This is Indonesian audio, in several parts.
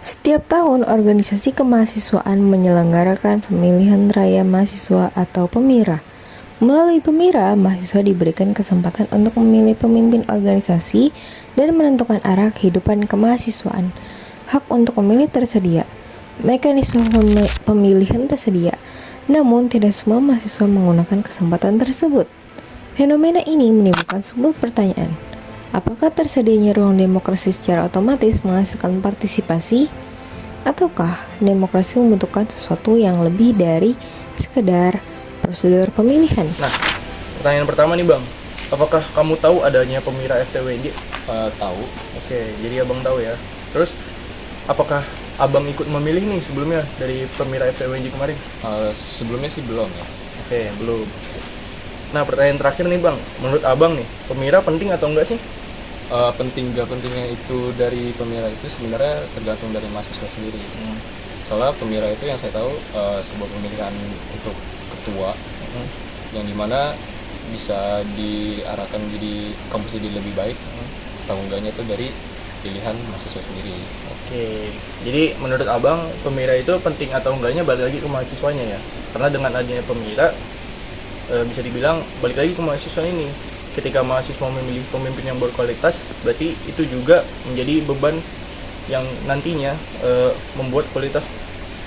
Setiap tahun, organisasi kemahasiswaan menyelenggarakan pemilihan raya mahasiswa atau PEMIRA. Melalui PEMIRA, mahasiswa diberikan kesempatan untuk memilih pemimpin organisasi dan menentukan arah kehidupan kemahasiswaan. Hak untuk memilih tersedia. Mekanisme pemilihan tersedia, namun tidak semua mahasiswa menggunakan kesempatan tersebut. Fenomena ini menimbulkan sebuah pertanyaan. Apakah tersedianya ruang demokrasi secara otomatis menghasilkan partisipasi? Ataukah demokrasi membutuhkan sesuatu yang lebih dari sekedar prosedur pemilihan? Nah, pertanyaan pertama nih Bang, apakah kamu tahu adanya PEMIRA FTWJ? Tahu. Oke, jadi Abang tahu ya. Terus, apakah Abang ikut memilih nih sebelumnya dari PEMIRA FTWJ kemarin? Sebelumnya sih belum ya. Oke, belum. Nah, pertanyaan terakhir nih Bang, menurut Abang nih, PEMIRA penting atau enggak sih? Penting gak pentingnya itu dari PEMIRA itu sebenarnya tergantung dari mahasiswa sendiri. Soalnya PEMIRA itu yang saya tahu sebuah pemilihan untuk ketua yang dimana bisa diarahkan jadi kampus jadi lebih baik atau enggaknya itu dari pilihan mahasiswa sendiri. Oke, jadi menurut Abang PEMIRA itu penting atau enggaknya balik lagi ke mahasiswanya ya? Karena dengan adanya PEMIRA bisa dibilang balik lagi ke mahasiswa ini. Ketika mahasiswa memilih pemimpin yang berkualitas, berarti itu juga menjadi beban yang nantinya membuat kualitas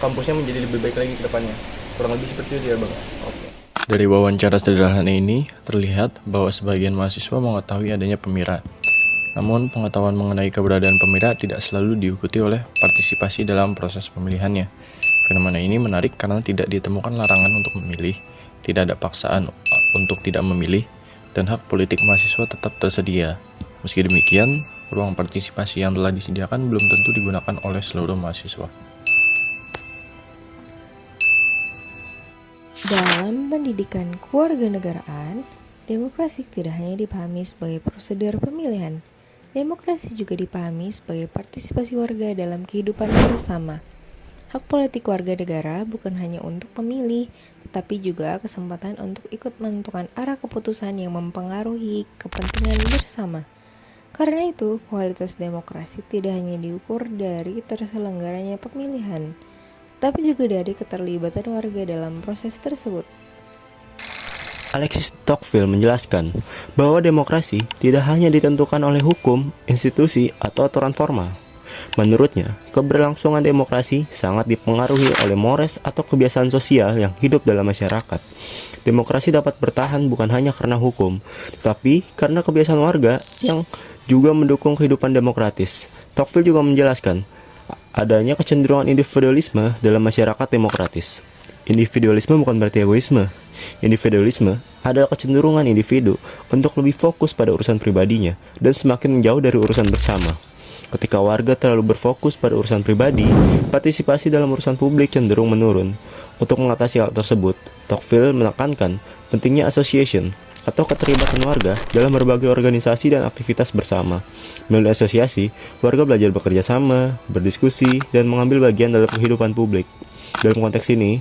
kampusnya menjadi lebih baik lagi ke depannya. Kurang lebih seperti itu ya Bang. Oke. Dari wawancara sederhana ini, terlihat bahwa sebagian mahasiswa mengetahui adanya PEMIRA. Namun, pengetahuan mengenai keberadaan PEMIRA tidak selalu diikuti oleh partisipasi dalam proses pemilihannya. Fenomena ini menarik karena tidak ditemukan larangan untuk memilih, tidak ada paksaan untuk tidak memilih, dan hak politik mahasiswa tetap tersedia. Meski demikian, ruang partisipasi yang telah disediakan belum tentu digunakan oleh seluruh mahasiswa. Dalam pendidikan kewarganegaraan, demokrasi tidak hanya dipahami sebagai prosedur pemilihan. Demokrasi juga dipahami sebagai partisipasi warga dalam kehidupan bersama. Hak politik warga negara bukan hanya untuk pemilih, tetapi juga kesempatan untuk ikut menentukan arah keputusan yang mempengaruhi kepentingan bersama. Karena itu, kualitas demokrasi tidak hanya diukur dari terselenggaranya pemilihan, tapi juga dari keterlibatan warga dalam proses tersebut. Alexis Tocqueville menjelaskan bahwa demokrasi tidak hanya ditentukan oleh hukum, institusi, atau aturan formal. Menurutnya, keberlangsungan demokrasi sangat dipengaruhi oleh mores atau kebiasaan sosial yang hidup dalam masyarakat. Demokrasi dapat bertahan bukan hanya karena hukum, tetapi karena kebiasaan warga yang juga mendukung kehidupan demokratis. Tocqueville juga menjelaskan adanya kecenderungan individualisme dalam masyarakat demokratis. Individualisme bukan berarti egoisme. Individualisme adalah kecenderungan individu untuk lebih fokus pada urusan pribadinya dan semakin menjauh dari urusan bersama. Ketika warga terlalu berfokus pada urusan pribadi, partisipasi dalam urusan publik cenderung menurun. Untuk mengatasi hal tersebut, Tocqueville menekankan pentingnya association atau keterlibatan warga dalam berbagai organisasi dan aktivitas bersama. Melalui asosiasi, warga belajar bekerja sama, berdiskusi, dan mengambil bagian dalam kehidupan publik. Dalam konteks ini,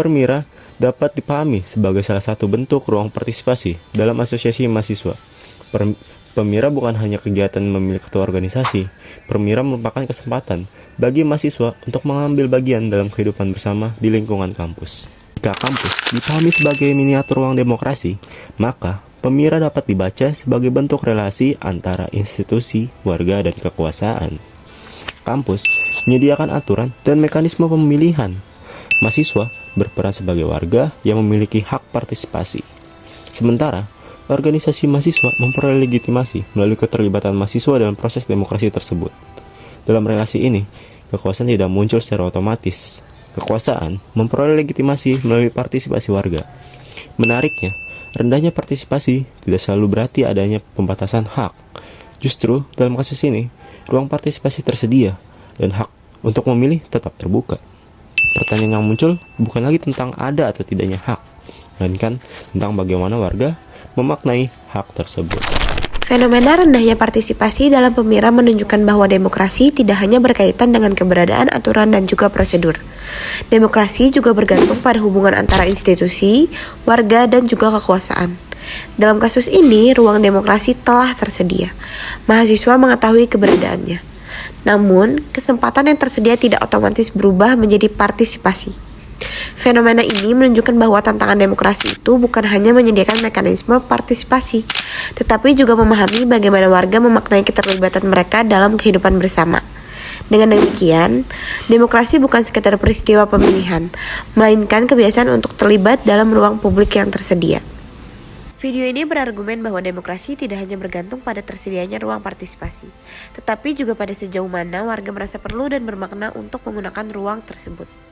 PEMIRA dapat dipahami sebagai salah satu bentuk ruang partisipasi dalam asosiasi mahasiswa. PEMIRA bukan hanya kegiatan memilih ketua organisasi. PEMIRA merupakan kesempatan bagi mahasiswa untuk mengambil bagian dalam kehidupan bersama di lingkungan kampus. Jika kampus dipahami sebagai miniatur ruang demokrasi, maka PEMIRA dapat dibaca sebagai bentuk relasi antara institusi, warga, dan kekuasaan. Kampus menyediakan aturan dan mekanisme pemilihan. Mahasiswa berperan sebagai warga yang memiliki hak partisipasi. Sementara, organisasi mahasiswa memperoleh legitimasi melalui keterlibatan mahasiswa dalam proses demokrasi tersebut. Dalam relasi ini, kekuasaan tidak muncul secara otomatis. Kekuasaan memperoleh legitimasi melalui partisipasi warga. Menariknya, rendahnya partisipasi tidak selalu berarti adanya pembatasan hak. Justru, dalam kasus ini, ruang partisipasi tersedia dan hak untuk memilih tetap terbuka. Pertanyaan yang muncul bukan lagi tentang ada atau tidaknya hak, melainkan tentang bagaimana warga memaknai hak tersebut. Fenomena rendahnya partisipasi dalam PEMIRA menunjukkan bahwa demokrasi tidak hanya berkaitan dengan keberadaan aturan dan juga prosedur. Demokrasi juga bergantung pada hubungan antara institusi, warga, dan juga kekuasaan. Dalam kasus ini, ruang demokrasi telah tersedia. Mahasiswa mengetahui keberadaannya. Namun, kesempatan yang tersedia tidak otomatis berubah menjadi partisipasi. Fenomena ini menunjukkan bahwa tantangan demokrasi itu bukan hanya menyediakan mekanisme partisipasi, tetapi juga memahami bagaimana warga memaknai keterlibatan mereka dalam kehidupan bersama. Dengan demikian, demokrasi bukan sekedar peristiwa pemilihan, melainkan kebiasaan untuk terlibat dalam ruang publik yang tersedia. Video ini berargumen bahwa demokrasi tidak hanya bergantung pada tersedianya ruang partisipasi, tetapi juga pada sejauh mana warga merasa perlu dan bermakna untuk menggunakan ruang tersebut.